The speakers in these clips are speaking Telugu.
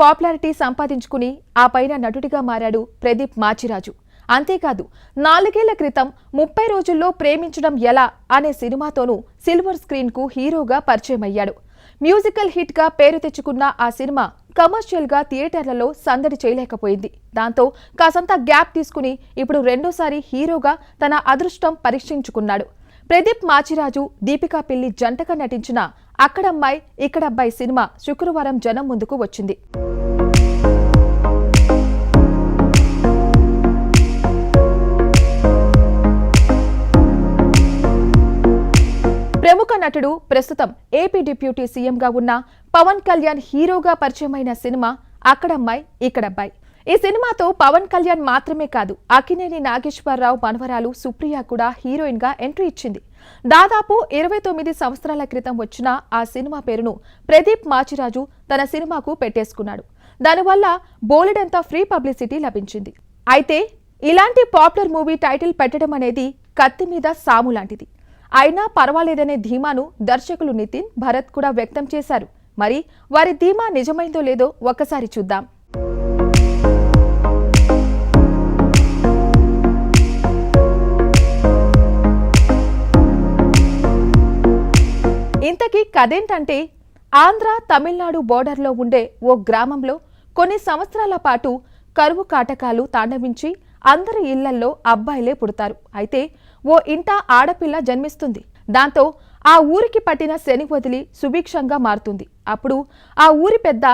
పాపులారిటీ సంపాదించుకుని ఆ పైన నటుడిగా మారాడు ప్రదీప్ మాచిరాజు. అంతేకాదు 4 ఏళ్ల క్రితం 30 రోజుల్లో ప్రేమించడం ఎలా అనే సినిమాతోనూ సిల్వర్ స్క్రీన్ కు హీరోగా పరిచయమయ్యాడు. మ్యూజికల్ హిట్ గా పేరు తెచ్చుకున్న ఆ సినిమా కమర్షియల్ గా థియేటర్లలో సందడి చేయలేకపోయింది. దాంతో కాసంత గ్యాప్ తీసుకుని ఇప్పుడు రెండోసారి హీరోగా తన అదృష్టం పరీక్షించుకున్నాడు. ప్రదీప్ మాచిరాజు, దీపికా పిల్లి జంటగా నటించిన అక్కడమ్మాయి ఇక్కడబ్బాయి సినిమా శుక్రవారం జనం ముందుకు వచ్చింది. ప్రముఖ నటుడు, ప్రస్తుతం ఏపీ డిప్యూటీ సీఎంగా ఉన్న పవన్ కళ్యాణ్ హీరోగా పరిచయమైన సినిమా అక్కడమ్మాయి ఇక్కడబ్బాయి. ఈ సినిమాతో పవన్ కళ్యాణ్ మాత్రమే కాదు, అక్కినేని నాగేశ్వరరావు మనవరాలు సుప్రియ కూడా హీరోయిన్ గా ఎంట్రీ ఇచ్చింది. దాదాపు 29 సంవత్సరాల క్రితం వచ్చిన ఆ సినిమా పేరును ప్రదీప్ మాచిరాజు తన సినిమాకు పెట్టేసుకున్నాడు. దానివల్ల బోలెడంతా ఫ్రీ పబ్లిసిటీ లభించింది. అయితే ఇలాంటి పాపులర్ మూవీ టైటిల్ పెట్టడం అనేది కత్తి మీద సాము లాంటిది. అయినా పర్వాలేదనే ధీమాను దర్శకులు నితిన్, భరత్ కూడా వ్యక్తం చేశారు. మరి వారి ధీమా నిజమైందో లేదో ఒక్కసారి చూద్దాం. ఇంతకీ కథేంటంటే, ఆంధ్ర తమిళనాడు బోర్డర్లో ఉండే ఓ గ్రామంలో కొన్ని సంవత్సరాల పాటు కరువు కాటకాలు తాండవించి అందరి ఇళ్లల్లో అబ్బాయిలే పుడతారు. అయితే ఓ ఇంట ఆడపిల్ల జన్మిస్తుంది. దాంతో ఆ ఊరికి పట్టిన శని వదిలి సుభిక్షంగా మారుతుంది. అప్పుడు ఆ ఊరి పెద్ద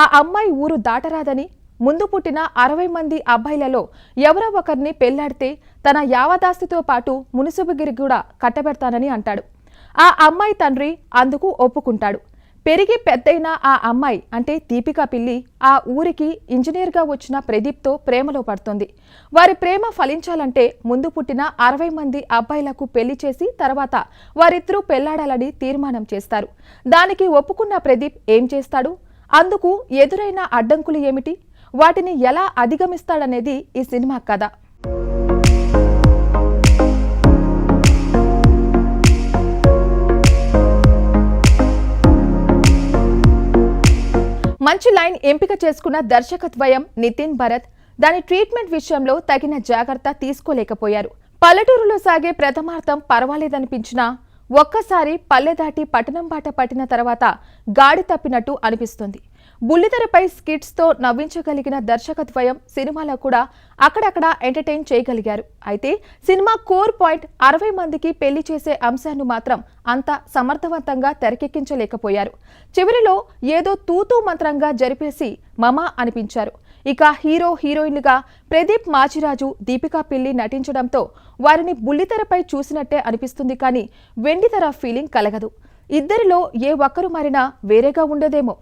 ఆ అమ్మాయి ఊరు దాటరాదని ముందు పుట్టిన 60 మంది అబ్బాయిలలో ఎవరో ఒకరిని పెళ్లాడితే తన యావదాస్తితో పాటు మునుసుబుగిరి కూడా కట్టబెడతానని అంటాడు. ఆ అమ్మాయి తండ్రి అందుకు ఒప్పుకుంటాడు. పెరిగి పెద్దయిన ఆ అమ్మాయి అంటే దీపికా పిల్లి ఆ ఊరికి ఇంజనీర్గా వచ్చిన ప్రదీప్తో ప్రేమలో పడుతుంది. వారి ప్రేమ ఫలించాలంటే ముందు పుట్టిన 60 మంది అబ్బాయిలకు పెళ్లి చేసి తర్వాత వారిద్దరూ పెళ్లాడాలని తీర్మానం చేస్తారు. దానికి ఒప్పుకున్న ప్రదీప్ ఏం చేస్తాడు? అందుకు ఎదురైన అడ్డంకులు ఏమిటి? వాటిని ఎలా అధిగమిస్తాడనేది ఈ సినిమా కథ. మంచి లైన్ ఎంపిక చేసుకున్న దర్శకద్వయం నితిన్, భరత్ దాని ట్రీట్మెంట్ విషయంలో తగిన జాగ్రత్త తీసుకోలేకపోయారు. పల్లెటూరులో సాగే ప్రథమార్థం పర్వాలేదనిపించినా ఒక్కసారి పల్లె దాటి పట్టణం బాట పట్టిన తర్వాత గాడి తప్పినట్టు అనిపిస్తుంది. బుల్లితెరపై స్కిట్స్ తో నవ్వించగలిగిన దర్శకద్వయం సినిమాలో కూడా అక్కడక్కడ ఎంటర్టైన్ చేయగలిగారు. అయితే సినిమా కోర్ పాయింట్ 60 మందికి పెళ్లి చేసే అంశాన్ని మాత్రం అంత సమర్థవంతంగా తెరకెక్కించలేకపోయారు. చివరిలో ఏదో తూతూ మంత్రంగా జరిపేసి మమా అనిపించారు. ఇక హీరో హీరోయిన్లుగా ప్రదీప్ మాచిరాజు, దీపికా పిల్లి నటించడంతో వారిని బుల్లితెరపై చూసినట్టే అనిపిస్తుంది. కానీ వెండితెర ఫీలింగ్ కలగదు. ఇద్దరిలో ఏ ఒక్కరు మారినా వేరేగా ఉండేదేమో.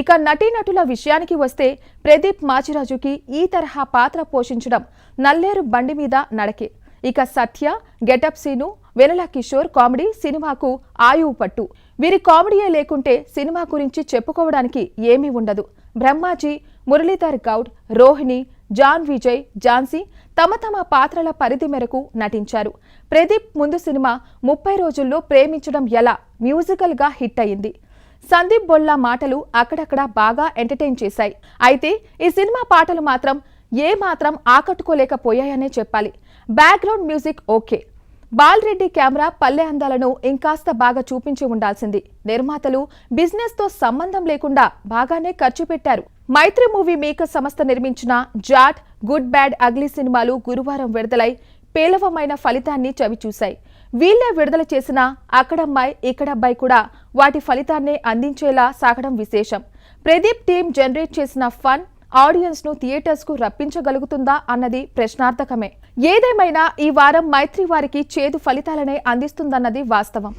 ఇక నటీనటుల విషయానికి వస్తే ప్రదీప్ మాచిరాజుకి ఈ తరహా పాత్ర పోషించడం నల్లేరు బండి మీద నడకే. ఇక సత్య, గెటప్ సీను, వెనెల కిషోర్ కామెడీ సినిమాకు ఆయువు పట్టు. వీరి కామెడీయే లేకుంటే సినిమా గురించి చెప్పుకోవడానికి ఏమీ ఉండదు. బ్రహ్మాజీ, మురళీధర్ గౌడ్, రోహిణి, జాన్ విజయ్, ఝాన్సీ తమ తమ పాత్రల పరిధి మేరకు నటించారు. ప్రదీప్ ముందు సినిమా 30 రోజుల్లో ప్రేమించడం ఎలా మ్యూజికల్ గా హిట్ అయింది. సందీప్ బొల్లా మాటలు అక్కడక్కడ బాగా ఎంటర్టైన్ చేశాయి. అయితే ఈ సినిమా పాటలు మాత్రం ఏమాత్రం ఆకట్టుకోలేకపోయాయనే చెప్పాలి. Background music okay. Bala Reddy camera పల్లె అందాలను ఇంకాస్త బాగా చూపించి ఉండాల్సింది. నిర్మాతలు బిజినెస్ తో సంబంధం లేకుండా బాగానే ఖర్చు పెట్టారు. మైత్రి మూవీ మేకర్ సంస్థ నిర్మించిన జాట్, గుడ్ బ్యాడ్ అగ్లీ సినిమాలు గురువారం విడుదలై పేలవమైన ఫలితాన్ని చవిచూశాయి. వీళ్లే విడుదల చేసిన అక్కడమ్మాయి ఇక్కడబ్బాయి కూడా వాటి ఫలితాన్నే అందించేలా సాగడం విశేషం. ప్రదీప్ టీం జనరేట్ చేసిన ఫన్ ఆడియన్స్ ను థియేటర్స్ కు రప్పించగలుగుతుందా అన్నది ప్రశ్నార్థకమే. ఏదేమైనా ఈ వారం మైత్రి వారికి చేదు ఫలితాలనే అందిస్తుందన్నది వాస్తవం.